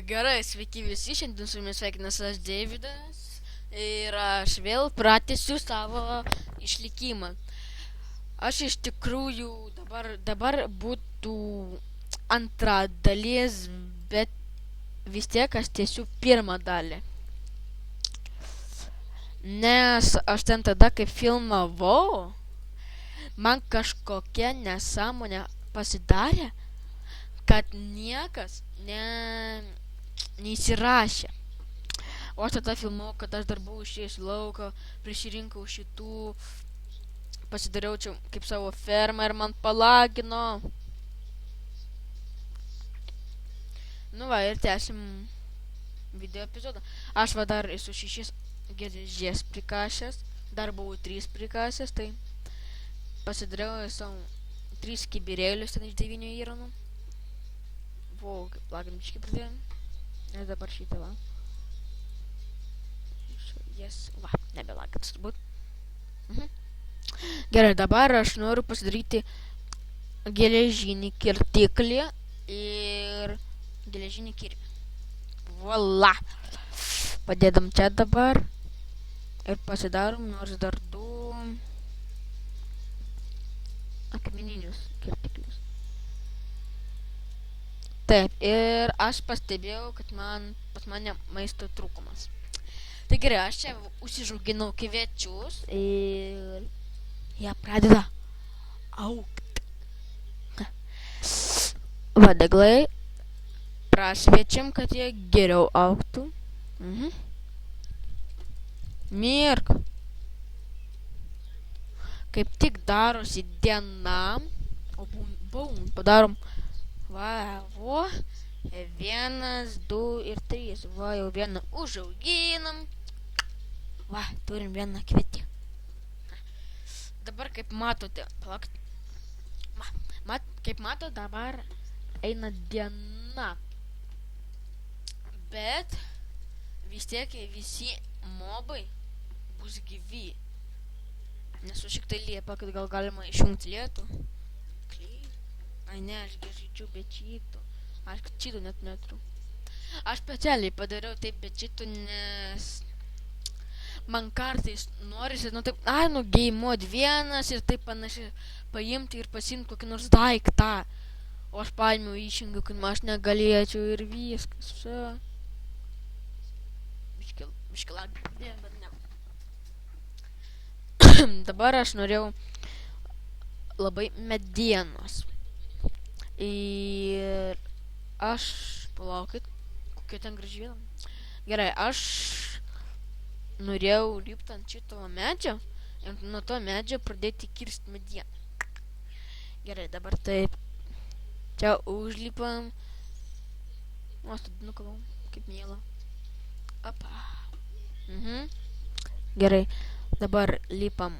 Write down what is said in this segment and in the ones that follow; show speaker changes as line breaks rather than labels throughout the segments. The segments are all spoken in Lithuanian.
Gerai, sveiki visi, šiandien su jumis sveikinas aš Deividas ir aš vėl pratęsiu savo išlikimą. Aš iš tikrųjų dabar būtų antra dalis, bet vis tiek aš tiesiu pirmą dalį. Nes aš ten tada, kai filmavau, man kažkokia nesąmonė pasidarė, kad niekas neįsirašė. O aš tada filmavau, kad aš dar buvau išėjęs į lauką, prisirinkau šitų, pasidariau čia kaip savo fermą ir man palagino. Nu va, ir tęsim video epizodą. Aš va dar esu 6 geležies prikasęs, dar buvau 3 prikasęs, tai pasidariau savo 3 kibirėlius ten iš 9 įranų. Wow, kaip laginčiai pradėjom. Ir dabar šitą va. Yes, va, nebelagins turbūt. Gerai, dabar aš noriu pasidaryti geležinį kirtiklį ir geležinį kirvį. Voila! Padėdam čia dabar. Ir pasidarom nors dar 2 akmeninius kirtiklius. Taip, ir aš pastebėjau, kad pas mane maisto trūkumas. Tai gerai, aš čia užsižauginau kviečius ir jie pradeda augti. Vadeglai prašviečiam, kad jie geriau augtų. Mirk. Kaip tik darosi diena, o bum, padarom. Va, 1, 2 ir 3. Va, jau vieną užauginam. Va, turim vieną kvietį. Dabar, kaip matote, kaip matote, dabar eina diena. Bet vis tiek visi mobai bus gyvi. Nes už šiek tai liepa, kad gal galima išjungti lietų. Ai ne, aš žaidžiu be čytų. Aš čytų net neturiu. Aš specialiai padariau taip be čytų, nes man kartais norisi, game mode 1 ir taip panašiai paimti ir pasimti kokį nors daiktą. O aš paėmiau išjungiu, kad aš negalėčiau ir viskas. Biškilag. Ne, bet ne. Dabar aš norėjau labai medienos. Ir aš, palaukit, kokia ten graži vieta. Gerai, aš norėjau lipti ant šito medžio ir nuo to medžio pradėti kirsti medieną. Gerai, dabar taip. Čia užlipam. O, tada nukalau, kaip miela. Apa. Gerai, dabar lipam.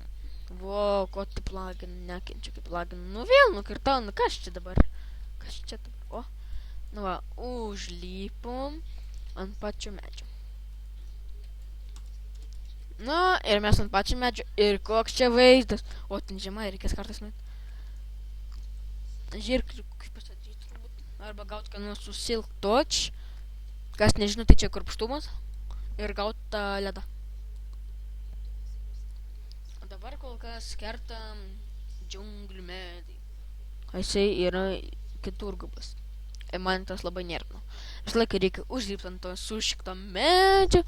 Vo, ko tu plagin, nekenčiu kaip plagin. Nu vėl nukirtau, kas čia dabar? Kas čia dabar? O, nu va, užlipom ant pačio medžio. Na, ir mes ant pačio medžio. Ir koks čia vaizdas. O, ten žemai, reikės kartais nuėti. Žiūrėk, kaip pasakyti turbūt. Arba gauti ką nors su Silk Touch. Kas nežino, tai čia kurpštumas. Ir gauti tą ledą. Dabar kol kas kertam džiunglių medį. Jisai yra keturgubas. Ir man tas labai nervino. Visą laiką reikia užlipti ant to sušikto medžio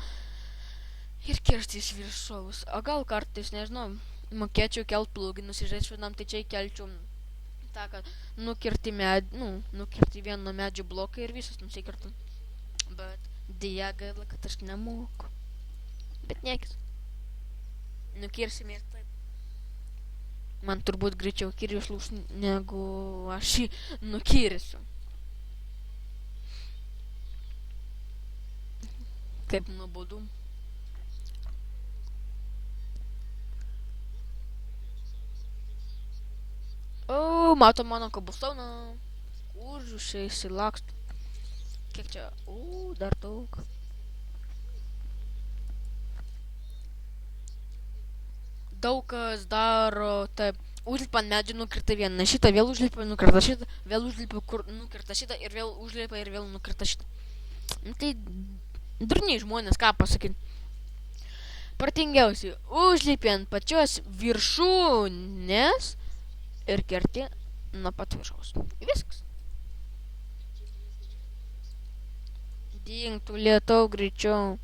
ir kirsti iš viršaus. O gal kartais, nežinau, mokėčiau kelt pluginus ir vienam, tai čia kelčiau tą, kad nukirti vieno medžio bloką ir visas nusikirtų. Bet dėja gaila, kad aš nemoku. Bet niekis. Nukirsim ir taip. Man turbūt greičiau kirvis lūš, negu aš jį nukirsiu. Kaip nuobodu. O, mato mano kobustoną. Užušiai įsilakstu. Kiek čia? O, dar daug. Daug kas daro taip, užlipa ant medžio, nukirta vieną šitą, vėl užlipa, nukirta šitą, vėl užlipa, nukirta šitą ir vėl užlipa ir vėl nukirta šitą. Nu, tai durniai žmonės, ką pasakyti. Protingiausiai užlipi ant pačios viršūnės ir kerti nuo pat viršaus. Viskas. Dingtų lietau greičiau.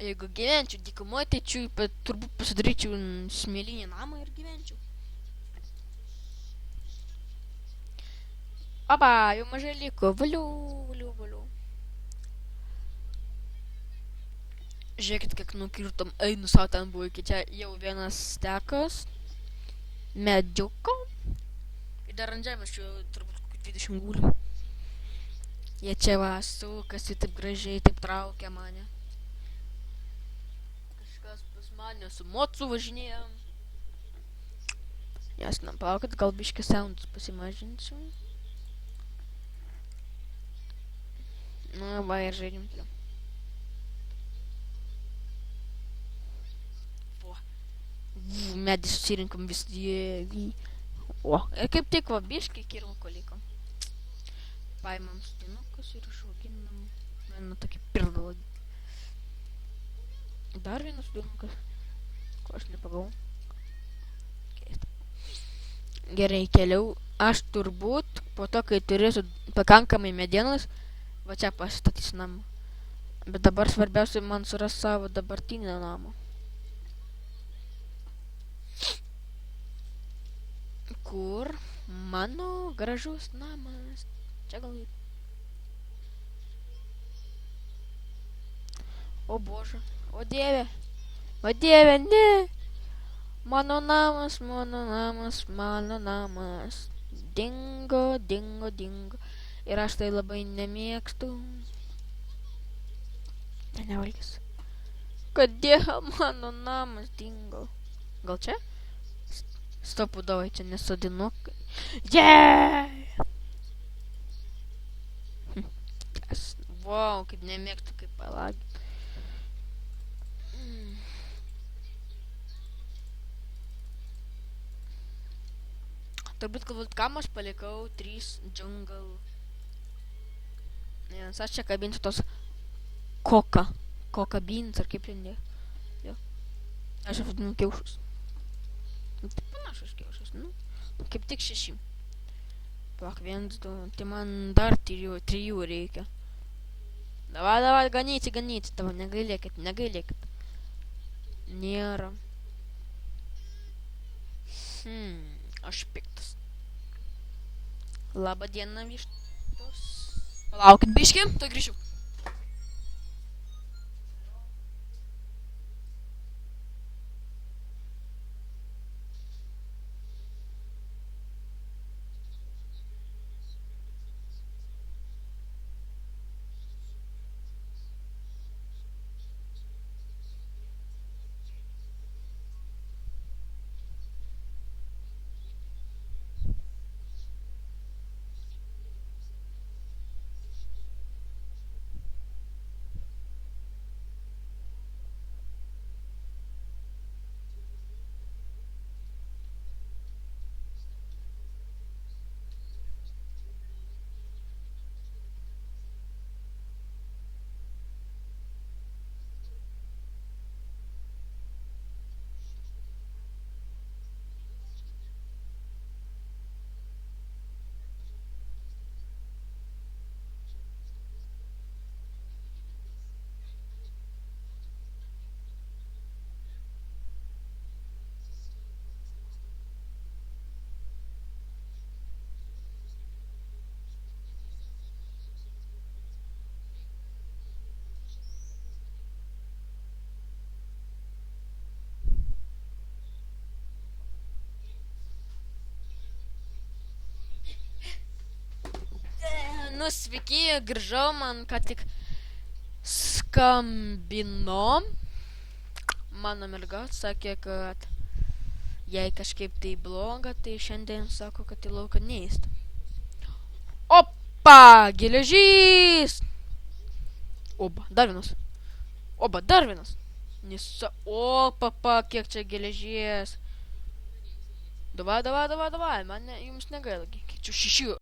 Jeigu gyvenčiau dykumoje, tai turbūt pasidaryčiau smėlinį namą ir gyvenčiau. Oba, jau mažai liko. Valiu. Žiūrėkit, kiek nukirtom. Einu savo, ten buvo iki čia jau vienas stekas. Medžiuko. Ir dar ant žemės čia turbūt 20 gulių. Jie čia va sukasi taip gražiai, taip traukia mane. Kažkas pas mane su mocu važinėja. Jas palaukit, gal biškį soundus pasimažinsiu. Na, va ir žaidžiam toliau. Medį susirinkom vis dievį. O, ir kaip tik va biškį kirvuko likom. Paimam stinukus ir išauginam. Vieną tokį pirdalą. Dar vienas stinukas. Ko aš nepagavau. Keista. Gerai, keliau. Aš turbūt po to, kai turėsiu pakankamai medienos, va čia pasistatys namą. Bet dabar svarbiausia man suras savo dabartinį namą. Kur mano gražus namas? Čia gal. O bože, o dieve, ne. Mano namas. Dingo. Ir aš tai labai nemėgstu. Tai nevalgys. Kodėl mano namas dingo? Gal čia? Stopu, davai, čia nesodinuk. Wow, kaip nemėgstu, kaip palagį. Turbūt galbūt kam aš palikau 3 džungal. Nes aš čia kabinsiu tos koka beans, ar kaip ten jo. Aš vadinu kiaušus. Tai panašus kiaušas, nu. Kaip tik 6. Pak, 1, 2, tai man dar 3 reikia. Davai, ganyti, tavo negailėkit. Nėra. Aš piktas. Labą dieną, vištos. Palaukit biškį, tuoj grįšiu. Nu, sveiki, grįžau, man ką tik skambino. Mano merga sakė, kad jei kažkaip tai bloga, tai šiandien sako, kad į lauką neįst. Opa, geležys! Oba, dar vienas. Opa, kiek čia geležies. Davai, man jums negaila. Kiek čia 6